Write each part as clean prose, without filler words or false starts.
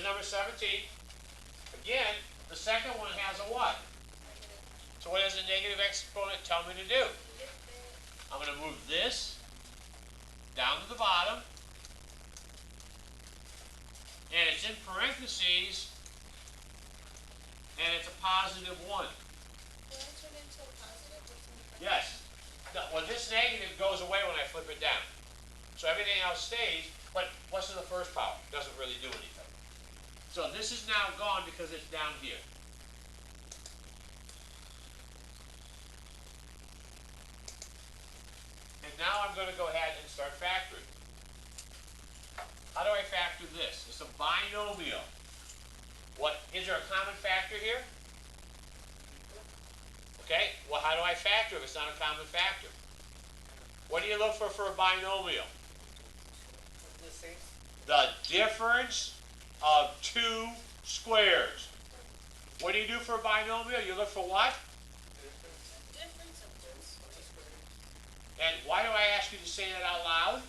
number 17. Again, the second one has a what? So what does the negative exponent tell me to do? I'm going to move this down to the bottom. And it's in parentheses. And it's a positive 1. Yes. No, well, this negative goes away when I flip it down. So everything else stays, but what's in the first power? Doesn't really do anything. So this is now gone because it's down here. And now I'm going to go ahead and start factoring. How do I factor this? It's a binomial. What, is there a common factor here? Okay, well, how do I factor if it's not a common factor? What do you look for a binomial? The difference of two squares. What do you do for a binomial? You look for what? Difference of two squares. And why do I ask you to say that out loud?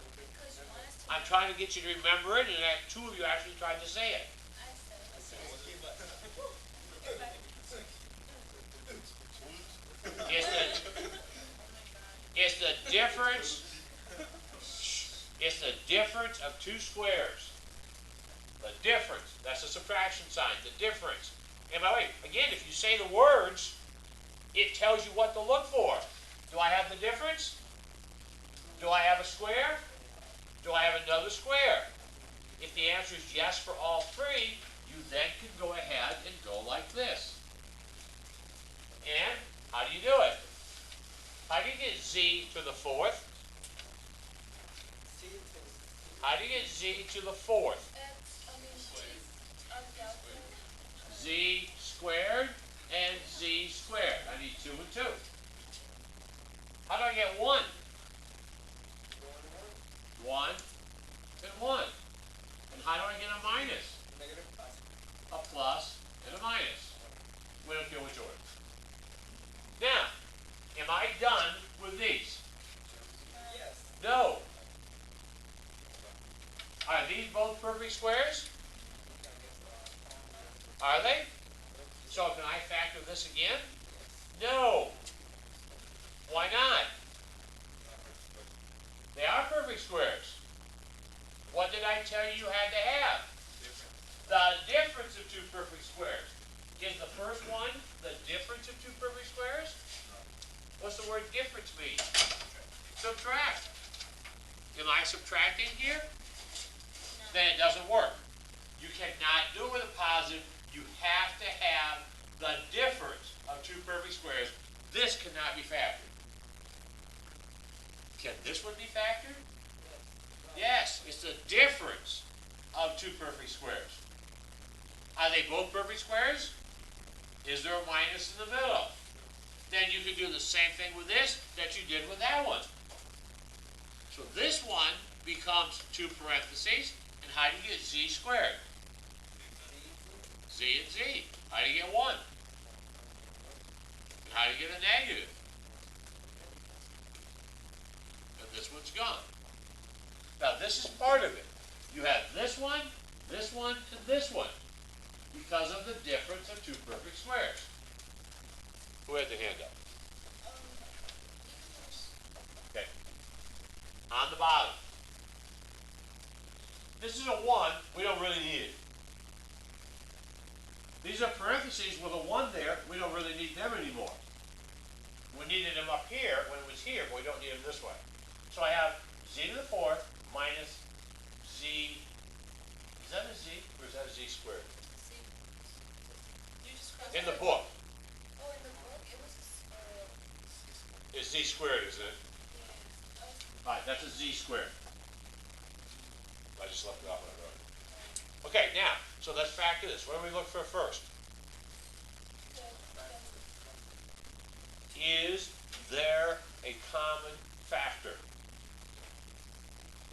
I'm trying to get you to remember it, and that two of you actually tried to say it. It's the difference. It's the difference of two squares. The difference. That's a subtraction sign. The difference. And by the way, again, if you say the words, it tells you what to look for. Do I have the difference? Do I have a square? Do I have another square? If the answer is yes for all three, you then can go ahead and go like this. And how do you do it? How do you get z to the fourth? How do you get z to the fourth? Z squared and z squared. I need 2 and 2. How do I get 1? 1 and 1. And how do I get a minus? A plus and a minus. We don't care which order. Now, am I done with these? Yes. No. Are these both perfect squares? Are they? So can I factor this again? No. Why not? They are perfect squares. What did I tell you you had to have? The difference of two perfect squares. Is the first one the difference of two perfect squares? What's the word difference mean? Subtract. Am I subtracting here? No. Then it doesn't work. You cannot do it with a positive. You have to have the difference of two perfect squares. This cannot be factored. Can this one be factored? Yes, it's the difference of two perfect squares. Are they both perfect squares? Is there a minus in the middle? Then you can do the same thing with this that you did with that one. So this one becomes 2 parentheses, and how do you get z squared? Z and z. How do you get 1? And how do you get a negative? And this one's gone. Now this is part of it. You have this one, and this one, because of the difference of two perfect squares. Who had the hand up? Okay. On the bottom. This is a 1. We don't really need it. These are parentheses with a 1 there. We don't really need them anymore. We needed them up here when it was here, but we don't need them this way. So I have z to the fourth minus z. Is that a z or is that a z squared? Z. In the book. Oh, in the book it was. It's z squared, isn't it? Yeah. All right, that's a z squared. I just left it off on the road. Okay, now, so let's factor this. What do we look for first? Is there a common factor?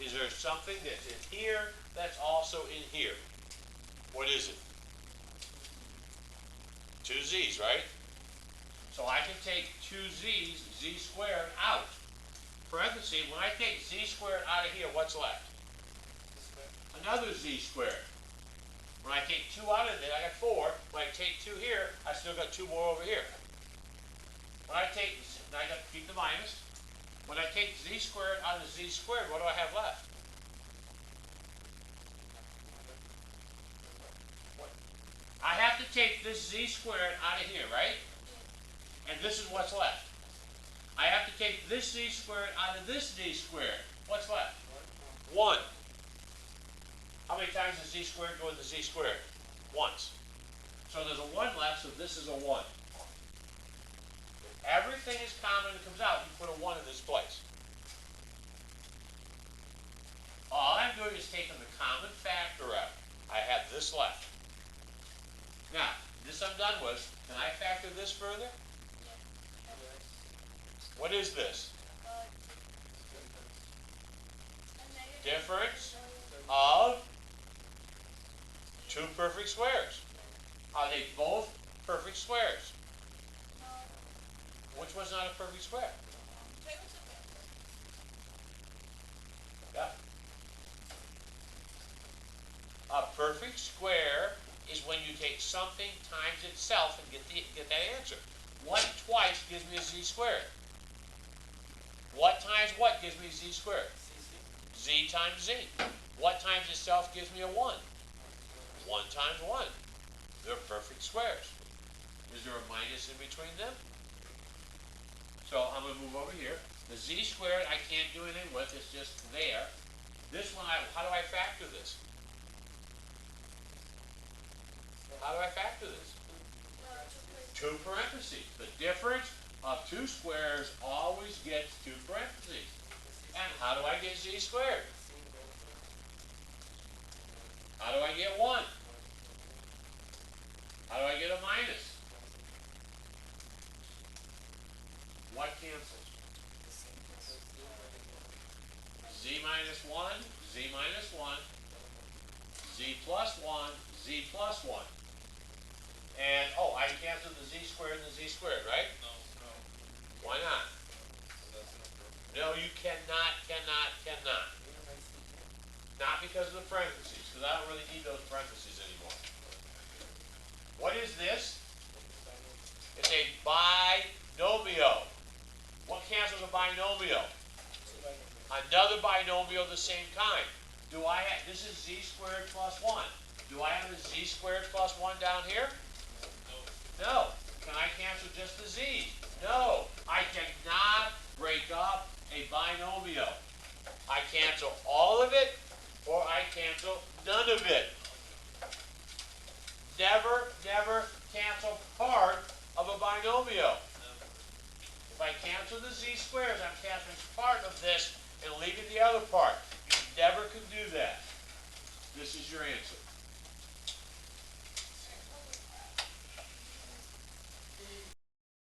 Is there something that's in here that's also in here? What is it? 2 z's, right? So I can take 2 z's, z squared, out. Parenthesis, when I take z squared out of here, what's left? Another z squared. When I take 2 out of it, I got 4. When I take 2 here, I still got 2 more over here. When I take, now I got to keep the minus. When I take z squared out of z squared, what do I have left? I have to take this z squared out of here, right? And this is what's left. I have to take this z squared out of this z squared. What's left? 1. How many times does z squared go into z squared? Once. So there's a 1 left, so this is a 1. If everything is common that comes out, you put a 1 in this place. All I'm doing is taking the common factor out. I have this left. Now, this I'm done with. Can I factor this further? What is this? Difference of 2 perfect squares. Are they both perfect squares? Which one's not a perfect square? Yeah. A perfect square is when you take something times itself and get that answer. What twice gives me a z squared? What times what gives me z squared? Z times z. What times itself gives me a 1? 1 times 1. They're perfect squares. Is there a minus in between them? So I'm going to move over here. The z squared I can't do anything with. It's just there. This one, how do I factor this? How do I factor this? 2 parentheses. The difference of 2 squares always gets 2 parentheses. And how do I get z squared? How do I get 1? How do I get a minus? What cancels? Z minus 1, z minus 1, z plus 1, z plus 1. And, oh, I cancel the z squared and the z squared, right? No. Why not? No, you cannot. Not because of the parentheses, because I don't really need those parentheses anymore. What is this? It's a binomial. What cancels a binomial? Another binomial of the same kind. Do I have, this is z squared plus 1. Do I have a z squared plus 1 down here? No. Can I cancel just the z? No. I cannot break up a binomial. I cancel all of it, or I cancel none of it. Never cancel part of a binomial. If I cancel the z squares, I'm canceling part of this and leaving the other part. You never can do that. This is your answer.